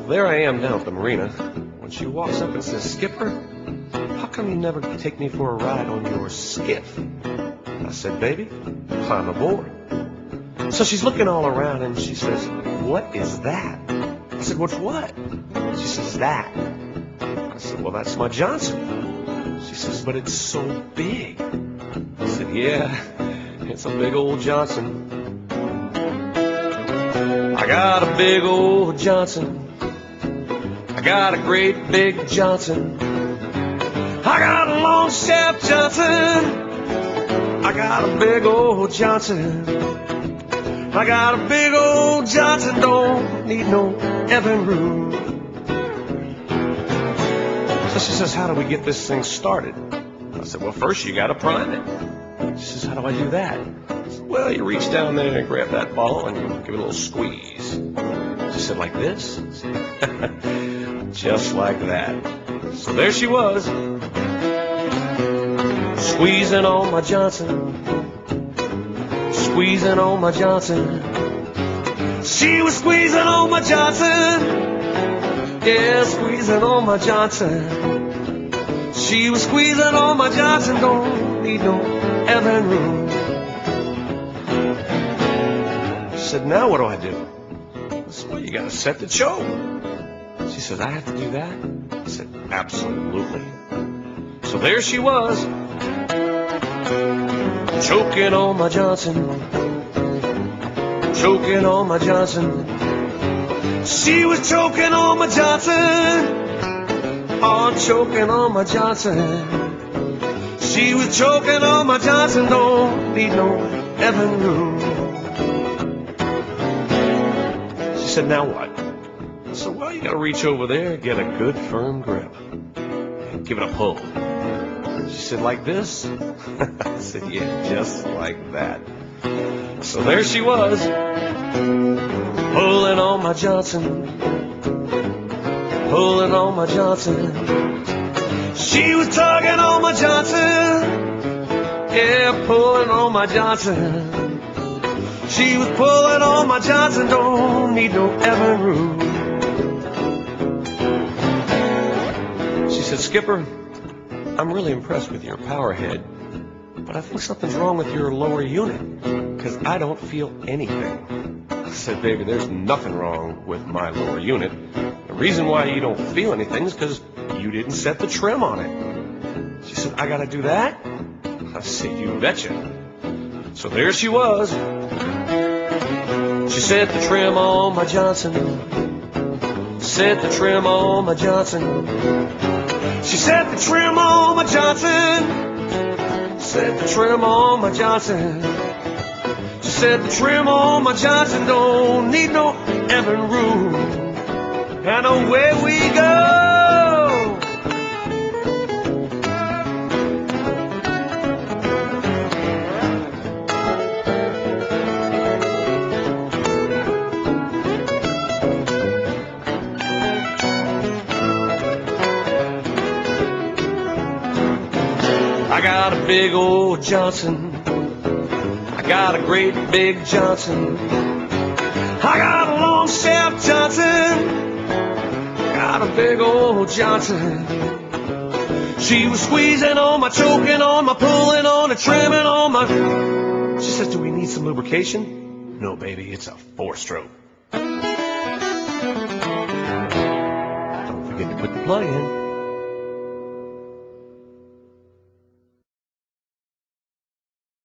there I am down at the marina when she walks up and says, "Skipper, how come you never take me for a ride on your skiff?" I said, "Baby, climb aboard." So she's looking all around and she says, "What is that?" I said, "What's what?" She says, "That." I said, "Well, that's my Johnson." She says, "But it's so big." I said, "Yeah, it's a big old Johnson. I got a big old Johnson. I got a great big Johnson. I got a long shaft Johnson. I got a big old Johnson. I got a big old Johnson. Don't need no Evan room." So she says, "How do we get this thing started?" I said, "Well, first you got to prime it." She says, "How do I do that?" I said, "Well, you reach down there and grab that bottle and you give it a little squeeze." She said, "Like this?" Just like that. So there she was, squeezing on my Johnson, squeezing on my Johnson. She was squeezing on my Johnson, yeah, squeezing on my Johnson. She was squeezing on my Johnson. Don't need no Evan room. She said, "Now what do I do?" I said, "Well, you got to set the choke." She says, "I have to do that?" I said, "Absolutely." So there she was, choking on my Johnson, choking on my Johnson. She was choking on my Johnson, oh, choking on my Johnson. She was choking on my Johnson. Don't need no Evan room. She said, "Now what?" I said, "Well, you got to reach over there, get a good firm grip, and give it a pull." She said, "Like this?" I said, "Yeah, just like that." So there she was, pulling on my Johnson, pulling on my Johnson. She was tugging on my Johnson, yeah, pulling on my Johnson. She was pulling on my Johnson. Don't need no Evan room. She said, "Skipper, I'm really impressed with your power head, but I think something's wrong with your lower unit, because I don't feel anything." I said, "Baby, there's nothing wrong with my lower unit. The reason why you don't feel anything is because you didn't set the trim on it." She said, "I got to do that?" I said, "You betcha." So there she was. She set the trim on my Johnson, set the trim on my Johnson. She set the trim on my Johnson, set the trim on my Johnson. She set the trim on my Johnson. Don't need no Evan room. And away we go. I got a big old Johnson. I got a great big Johnson. I got a long shaft Johnson. Got a big old Johnson. She was squeezing on my, choking on my, pulling on and trimming on my. She says, "Do we need some lubrication?" "No, baby, it's a 4-stroke. Don't forget to put the plug in."